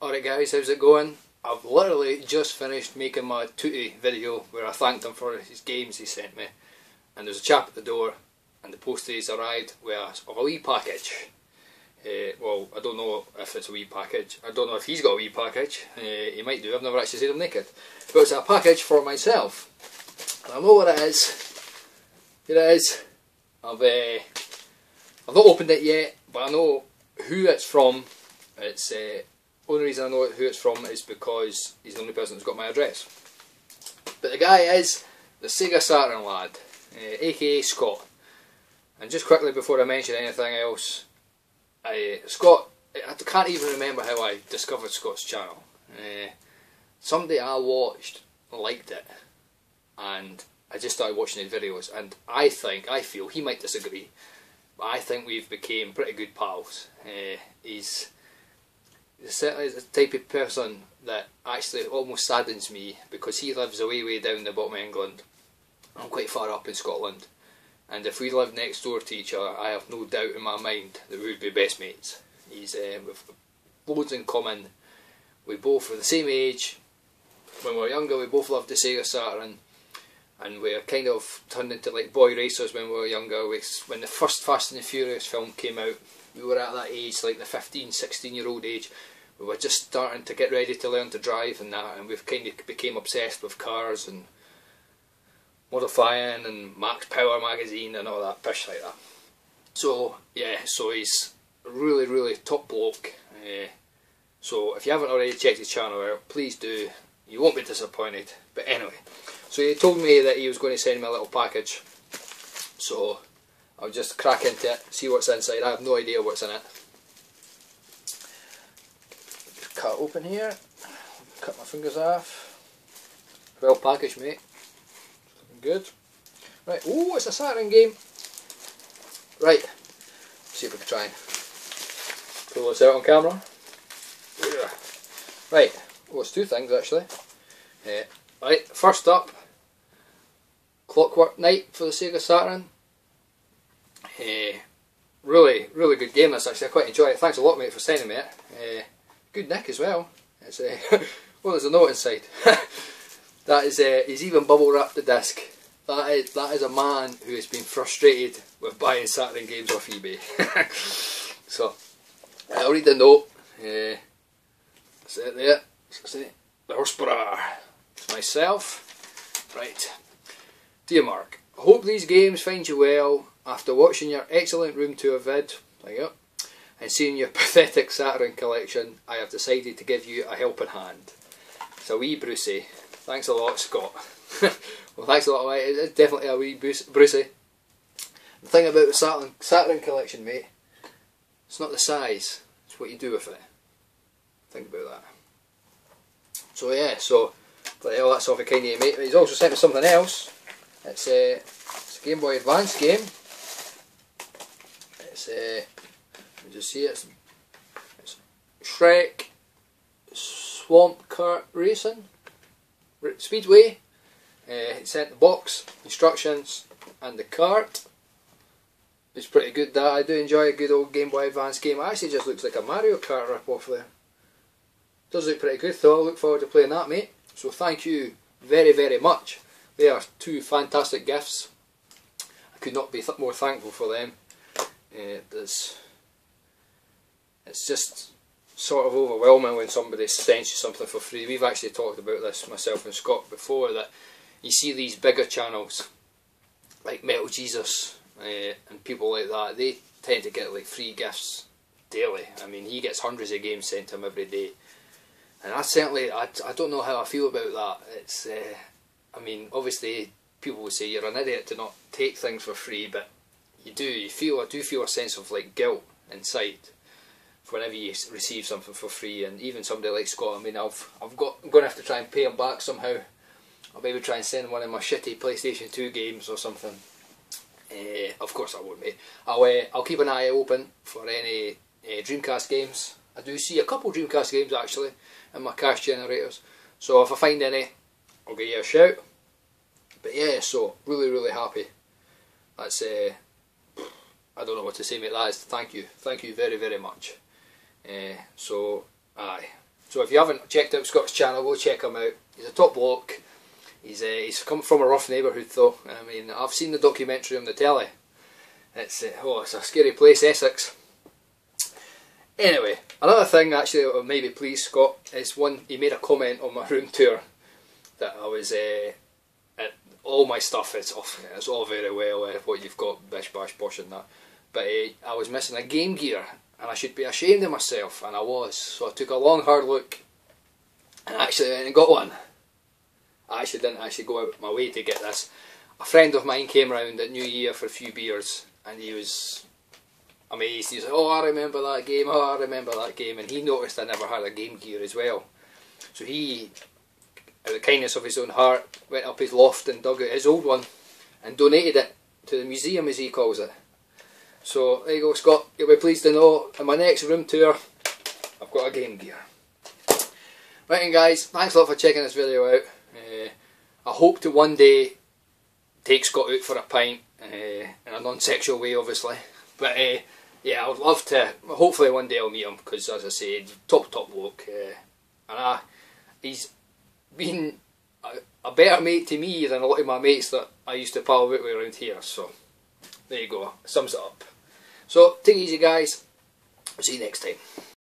Alright guys, how's it going? I've literally just finished making my Tootie video where I thanked him for his games he sent me, and there's a chap at the door and the posties arrived with a wee package. Well, I don't know if it's a wee package, I don't know if he's got a wee package, he might do, I've never actually seen him naked, but it's a package for myself. And I know what it is. Here it is. I've not opened it yet, but I know who it's from. It's only reason I know who it's from is because he's the only person who's got my address. But the guy is the Sega Saturn lad, aka Scott. And just quickly before I mention anything else, Scott, I can't even remember how I discovered Scott's channel. Somebody I watched liked it, and I just started watching his videos, and I feel, he might disagree, but I think we've become pretty good pals. He's certainly the type of person that actually almost saddens me, because he lives way down the bottom of England. I'm quite far up in Scotland, and if we lived next door to each other, I have no doubt in my mind that we would be best mates. We've loads in common. We both were the same age. When we were younger, we both loved the Sega Saturn, and we kind of turned into like boy racers when we were younger. When the first Fast and the Furious film came out, we were at that age, like the 15-16-year-old age. We were just starting to get ready to learn to drive and that, and we've kind of became obsessed with cars and modifying and Max Power magazine and all that pish like that. So yeah, so he's a really top bloke. So if you haven't already checked his channel out, please do. You won't be disappointed. But anyway, so he told me that he was going to send me a little package. So I'll just crack into it, see what's inside. I have no idea what's in it. Just cut open here. Cut my fingers off. Well packaged, mate. Looking good. Right. Oh, it's a Saturn game. Right. Let's see if we can try and pull this out on camera. Right. Oh, it's two things actually. Right. First up, Clockwork Knight for the Sega Saturn. Really good game this actually, I quite enjoy it. Thanks a lot mate for sending me it. Good nick as well. It's well, there's a note inside. That is, he's even bubble wrapped the disc. That is a man who has been frustrated with buying Saturn games off eBay. So, I'll read the note. That's it there. That's it. The Horsebra. It's myself. Right. Dear Mark, I hope these games find you well. After watching your excellent room tour vid, there you go, and seeing your pathetic Saturn collection, I have decided to give you a helping hand. It's a wee Brucey. Thanks a lot, Scott. Well, thanks a lot, mate. It's definitely a wee Brucey. The thing about the Saturn collection, mate, it's not the size, it's what you do with it. Think about that. So yeah, so well, that's off a kind of mate. He's also sent me something else. It's a Game Boy Advance game. It's you just see it's Shrek Swamp Kart Racing Speedway. It sent the box, instructions, and the cart. It's pretty good. That I do enjoy a good old Game Boy Advance game. It actually just looks like a Mario Kart rip-off there. Does look pretty good, though. I look forward to playing that, mate. So thank you very much. They are two fantastic gifts. I could not be more thankful for them. It's just sort of overwhelming when somebody sends you something for free. We've actually talked about this, myself and Scott, before, that you see these bigger channels like Metal Jesus and people like that, they tend to get like free gifts daily. I mean, he gets hundreds of games sent to him every day, and I certainly, I don't know how I feel about that. It's I mean, obviously people will say you're an idiot to not take things for free, but I do feel a sense of like guilt inside whenever you receive something for free. And even somebody like Scott, I mean, I'm going to have to try and pay him back somehow. I'll maybe try and send one of my shitty PlayStation 2 games or something. Of course I won't, mate. I'll keep an eye open for any Dreamcast games. I do see a couple Dreamcast games actually in my cash generators, so if I find any, I'll give you a shout. But yeah, so really happy. That's I don't know what to say, mate. That is thank you very much. So aye, So if you haven't checked out Scott's channel, go check him out. He's a top bloke. He's come from a rough neighbourhood though. I mean, I've seen the documentary on the telly. It's it's a scary place, Essex. Anyway, another thing actually that would maybe please Scott is he made a comment on my room tour that I was all my stuff it's all very well what you've got, bish bash bosh and that, but I was missing a Game Gear and I should be ashamed of myself, and I was. So I took a long hard look and actually went and got one. I actually didn't go out my way to get this. A friend of mine came round at New Year for a few beers and he was amazed. He was like, oh, I remember that game, oh, I remember that game, and he noticed I never had a Game Gear as well. So he, out of the kindness of his own heart, went up his loft and dug out his old one and donated it to the museum, as he calls it. So there you go, Scott, you'll be pleased to know in my next room tour I've got a Game Gear. Right then guys, thanks a lot for checking this video out. I hope to one day take Scott out for a pint, in a non-sexual way obviously, but yeah, I would love to. Hopefully one day I'll meet him, because as I say, top bloke, and he's been a better mate to me than a lot of my mates that I used to pal about with around here. So there you go, sums it up. So take it easy guys, I'll see you next time.